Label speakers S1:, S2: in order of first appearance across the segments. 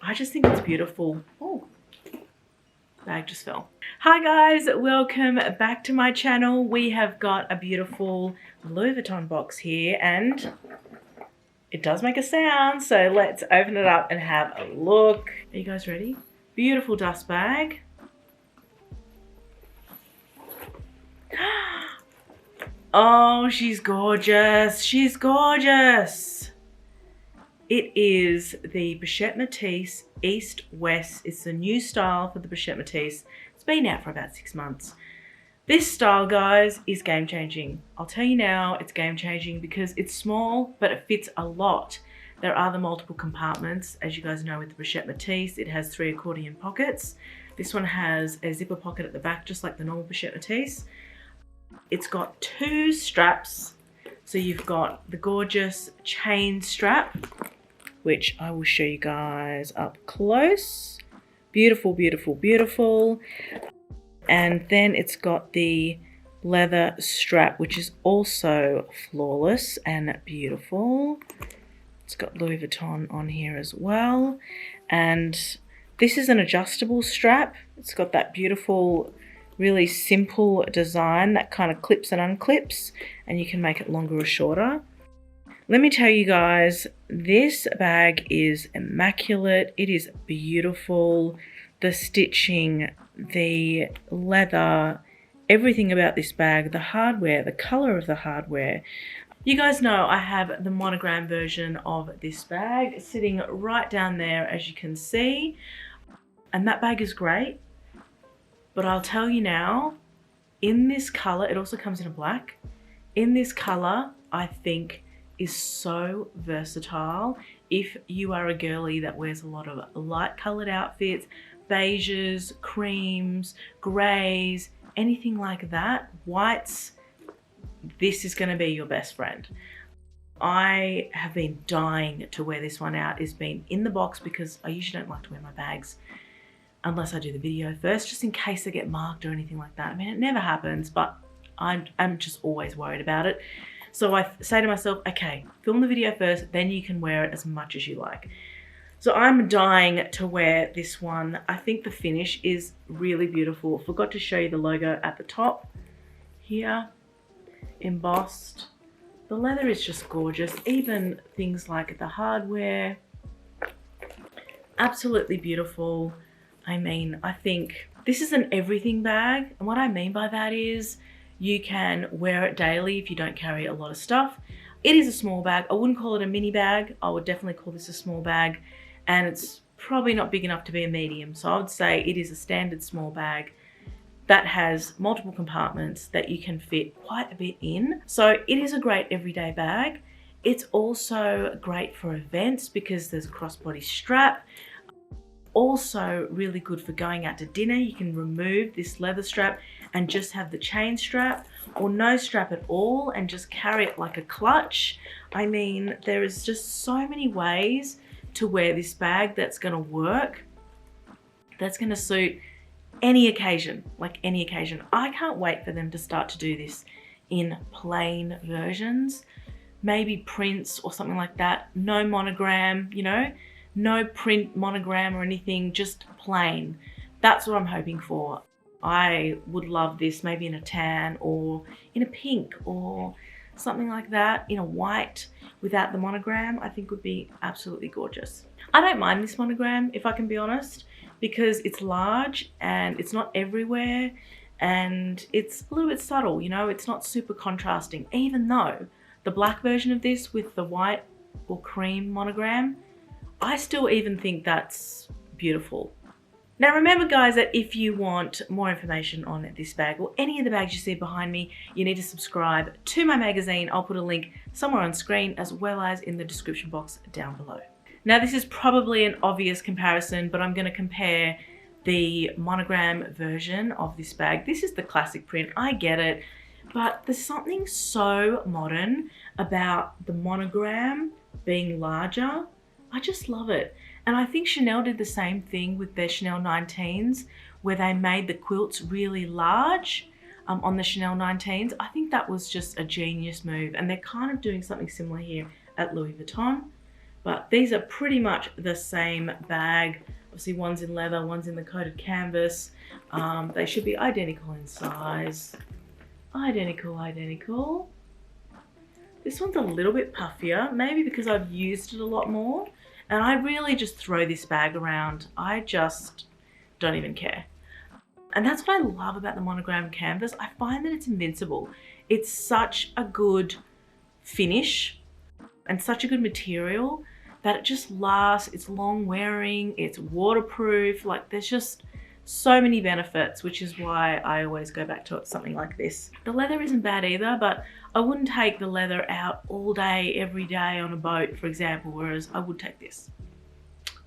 S1: I just think it's beautiful. Oh, bag just fell. Hi guys, welcome back to my channel. We have got a beautiful Louis Vuitton box here and it does make a sound, so let's open it up and have a look. Are you guys ready? Beautiful dust bag. Oh, she's gorgeous. She's gorgeous. It is the Pochette Metis East West. It's a new style for the Pochette Metis. It's been out for about 6 months. This style, guys, is game changing. I'll tell you now, it's game changing because it's small, but it fits a lot. There are the multiple compartments. As you guys know with the Pochette Metis, it has 3 accordion pockets. This one has a zipper pocket at the back, just like the normal Pochette Metis. It's got 2 straps. So you've got the gorgeous chain strap, which I will show you guys up close. Beautiful, beautiful, beautiful. And then it's got the leather strap, which is also flawless and beautiful. It's got Louis Vuitton on here as well. And this is an adjustable strap. It's got that beautiful, really simple design that kind of clips and unclips, and you can make it longer or shorter. Let me tell you guys, this bag is immaculate. It is beautiful. The stitching, the leather, everything about this bag, the hardware, the color of the hardware. You guys know I have the monogram version of this bag sitting right down there, as you can see. And that bag is great. But I'll tell you now, in this color, it also comes in a black. In this color, I think is so versatile. If you are a girly that wears a lot of light colored outfits, beiges, creams, grays, anything like that, whites, this is gonna be your best friend. I have been dying to wear this one out. It's been in the box because I usually don't like to wear my bags unless I do the video first, just in case I get marked or anything like that. I mean, it never happens, but I'm just always worried about it. So I say to myself, okay, film the video first, then you can wear it as much as you like. So I'm dying to wear this one. I think the finish is really beautiful. Forgot to show you the logo at the top here, embossed. The leather is just gorgeous. Even things like the hardware, absolutely beautiful. I mean, I think this is an everything bag. And what I mean by that is you can wear it daily if you don't carry a lot of stuff. It is a small bag. I wouldn't call it a mini bag. I would definitely call this a small bag. And it's probably not big enough to be a medium. So I would say it is a standard small bag that has multiple compartments that you can fit quite a bit in. So it is a great everyday bag. It's also great for events because there's a crossbody strap. Also really good for going out to dinner. You can remove this leather strap and just have the chain strap, or no strap at all and just carry it like a clutch. I mean, there is just so many ways to wear this bag that's gonna work, that's gonna suit any occasion, like any occasion. I can't wait for them to start to do this in plain versions, maybe prints or something like that. No monogram, you know, no print monogram or anything, just plain. That's what I'm hoping for. I would love this maybe in a tan or in a pink or something like that, in a white without the monogram. I think would be absolutely gorgeous. I don't mind this monogram, if I can be honest, because it's large and it's not everywhere and it's a little bit subtle, you know, it's not super contrasting, even though the black version of this with the white or cream monogram, I still even think that's beautiful. Now remember guys, that if you want more information on this bag or any of the bags you see behind me, you need to subscribe to my magazine. I'll put a link somewhere on screen as well as in the description box down below. Now this is probably an obvious comparison, but I'm going to compare the monogram version of this bag. This is the classic print, I get it, but there's something so modern about the monogram being larger. I just love it. And I think Chanel did the same thing with their Chanel 19s, where they made the quilts really large on the Chanel 19s. I think that was just a genius move. And they're kind of doing something similar here at Louis Vuitton. But these are pretty much the same bag. Obviously one's in leather, one's in the coated canvas. They should be identical in size. Identical. This one's a little bit puffier, maybe because I've used it a lot more. And I really just throw this bag around. I just don't even care. And that's what I love about the monogram canvas. I find that it's invincible. It's such a good finish and such a good material that it just lasts. It's long wearing, it's waterproof. Like, there's just so many benefits, which is why I always go back to something like this. The leather isn't bad either, but I wouldn't take the leather out all day, every day on a boat, for example, whereas I would take this.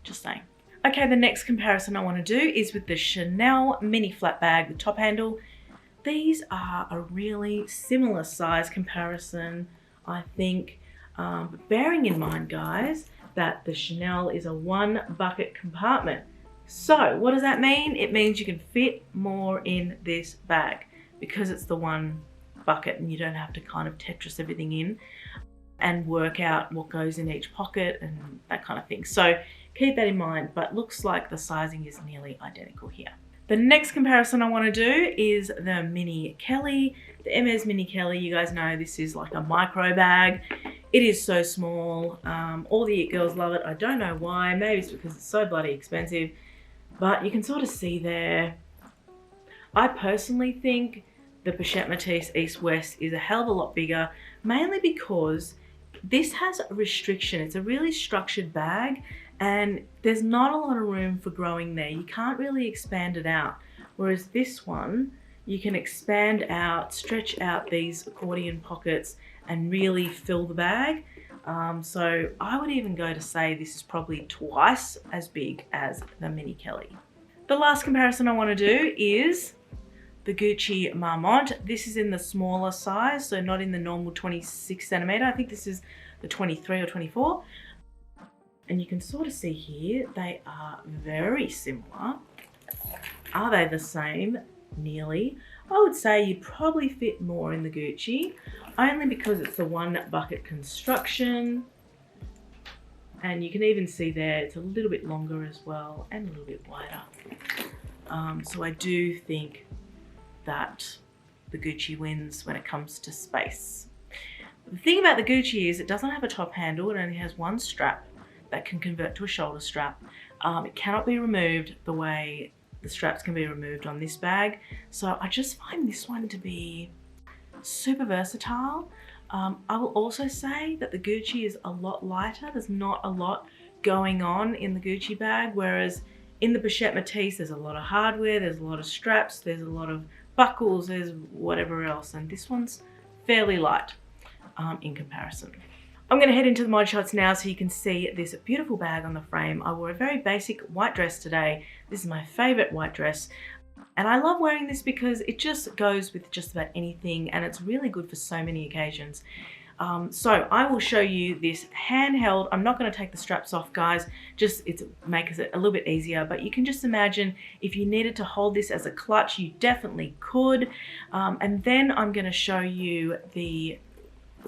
S1: Just saying. Okay, the next comparison I want to do is with the Chanel mini flat bag, the top handle. These are a really similar size comparison, I think, but bearing in mind, guys, that the Chanel is a 1 bucket compartment. So what does that mean? It means you can fit more in this bag because it's the 1 bucket and you don't have to kind of Tetris everything in and work out what goes in each pocket and that kind of thing. So keep that in mind, but looks like the sizing is nearly identical here. The next comparison I want to do is the Mini Kelly. The Hermes Mini Kelly, you guys know this is like a micro bag. It is so small. All the It girls love it. I don't know why. Maybe it's because it's so bloody expensive. But you can sort of see there. I personally think the Pochette Metis East-West is a hell of a lot bigger, mainly because this has a restriction. It's a really structured bag and there's not a lot of room for growing there. You can't really expand it out. Whereas this one, you can expand out, stretch out these accordion pockets and really fill the bag. So I would even go to say this is probably twice as big as the Mini Kelly. The last comparison I want to do is the Gucci Marmont. This is in the smaller size, so not in the normal 26 centimeter. I think this is the 23 or 24. And you can sort of see here, they are very similar. Are they the same? Nearly. I would say you'd probably fit more in the Gucci, only because it's a 1 bucket construction. And you can even see there, it's a little bit longer as well and a little bit wider. So I do think that the Gucci wins when it comes to space. The thing about the Gucci is it doesn't have a top handle, it only has 1 strap that can convert to a shoulder strap. It cannot be removed the way the straps can be removed on this bag. So I just find this one to be super versatile. I will also say that the Gucci is a lot lighter. There's not a lot going on in the Gucci bag, whereas in the Pochette Metis, there's a lot of hardware, there's a lot of straps, there's a lot of buckles, there's whatever else, and this one's fairly light in comparison. I'm going to head into the mod shots now so you can see this beautiful bag on the frame. I wore a very basic white dress today. This is my favorite white dress. And I love wearing this because it just goes with just about anything and it's really good for so many occasions. So I will show you this handheld. I'm not going to take the straps off, guys, just it makes it a little bit easier, but you can just imagine if you needed to hold this as a clutch, you definitely could. And then I'm going to show you the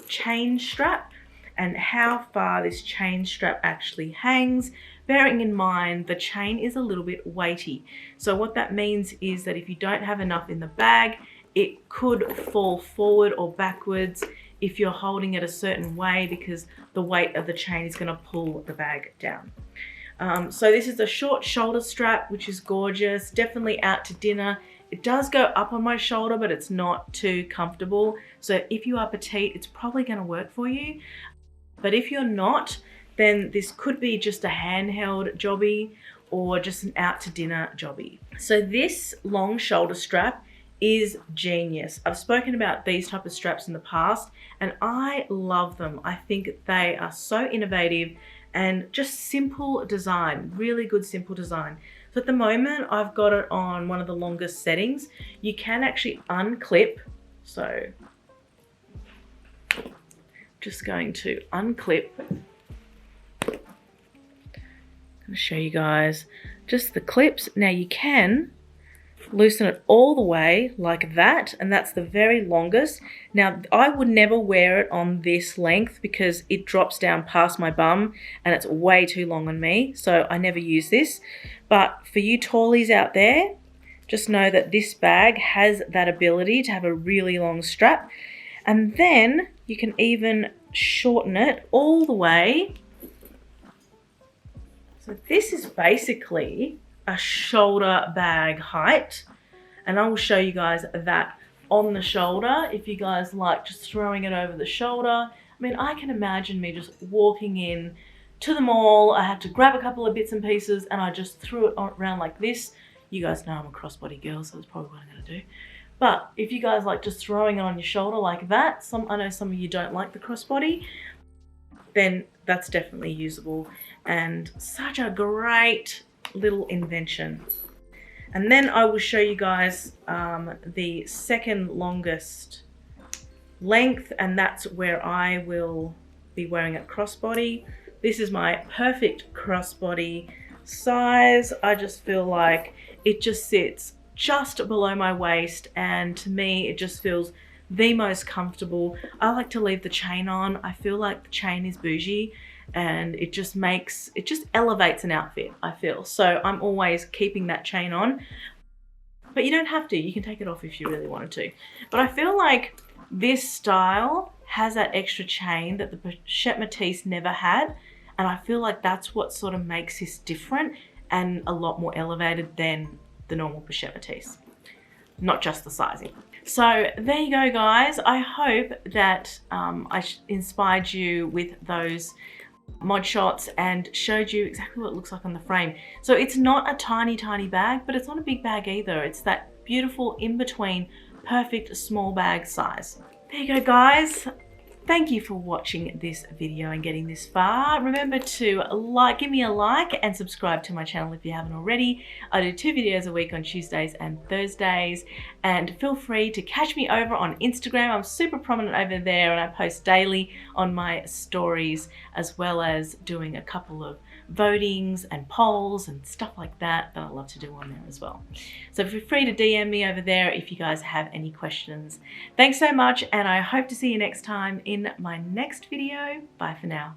S1: chain strap and how far this chain strap actually hangs, bearing in mind the chain is a little bit weighty. So what that means is that if you don't have enough in the bag, it could fall forward or backwards if you're holding it a certain way because the weight of the chain is going to pull the bag down. So this is a short shoulder strap, which is gorgeous, definitely out to dinner. It does go up on my shoulder, but it's not too comfortable. So if you are petite, it's probably going to work for you. But if you're not, then this could be just a handheld jobby or just an out to dinner jobby. So this long shoulder strap is genius. I've spoken about these type of straps in the past and I love them. I think they are so innovative and just simple design, really good simple design. So at the moment I've got it on one of the longest settings. You can actually unclip, so just going to unclip. I'm going to show you guys just the clips. Now you can loosen it all the way like that, and that's the very longest. Now, I would never wear it on this length because it drops down past my bum and it's way too long on me, so I never use this. But for you tallies out there, just know that this bag has that ability to have a really long strap, and then you can even shorten it all the way. So this is basically a shoulder bag height, and I will show you guys that on the shoulder if you guys like just throwing it over the shoulder. I mean, I can imagine me just walking in to the mall. I had to grab a couple of bits and pieces and I just threw it around like this. You guys know I'm a crossbody girl, so that's probably what I'm going to do. But if you guys like just throwing it on your shoulder like that, I know some of you don't like the crossbody, then that's definitely usable and such a great little invention. And then I will show you guys the second longest length, and that's where I will be wearing it crossbody. This is my perfect crossbody size. I just feel like it just sits just below my waist, and to me it just feels the most comfortable. I like to leave the chain on. I feel like the chain is bougie and it just elevates an outfit, I feel. So I'm always keeping that chain on, but you don't have to. You can take it off if you really wanted to. But I feel like this style has that extra chain that the Pochette Metis never had, and I feel like that's what sort of makes this different and a lot more elevated than the normal Pochette Metis, not just the sizing. So there you go, guys. I hope that I inspired you with those mod shots and showed you exactly what it looks like on the frame. So it's not a tiny bag, but it's not a big bag either. It's that beautiful in-between perfect small bag size. There you go, guys. Thank you for watching this video and getting this far. Remember to give me a like and subscribe to my channel if you haven't already. I do 2 videos a week on Tuesdays and Thursdays, and feel free to catch me over on Instagram. I'm super prominent over there and I post daily on my stories, as well as doing a couple of votings and polls and stuff like that I love to do on there as well. So feel free to DM me over there if you guys have any questions. Thanks so much, and I hope to see you next time in my next video. Bye for now.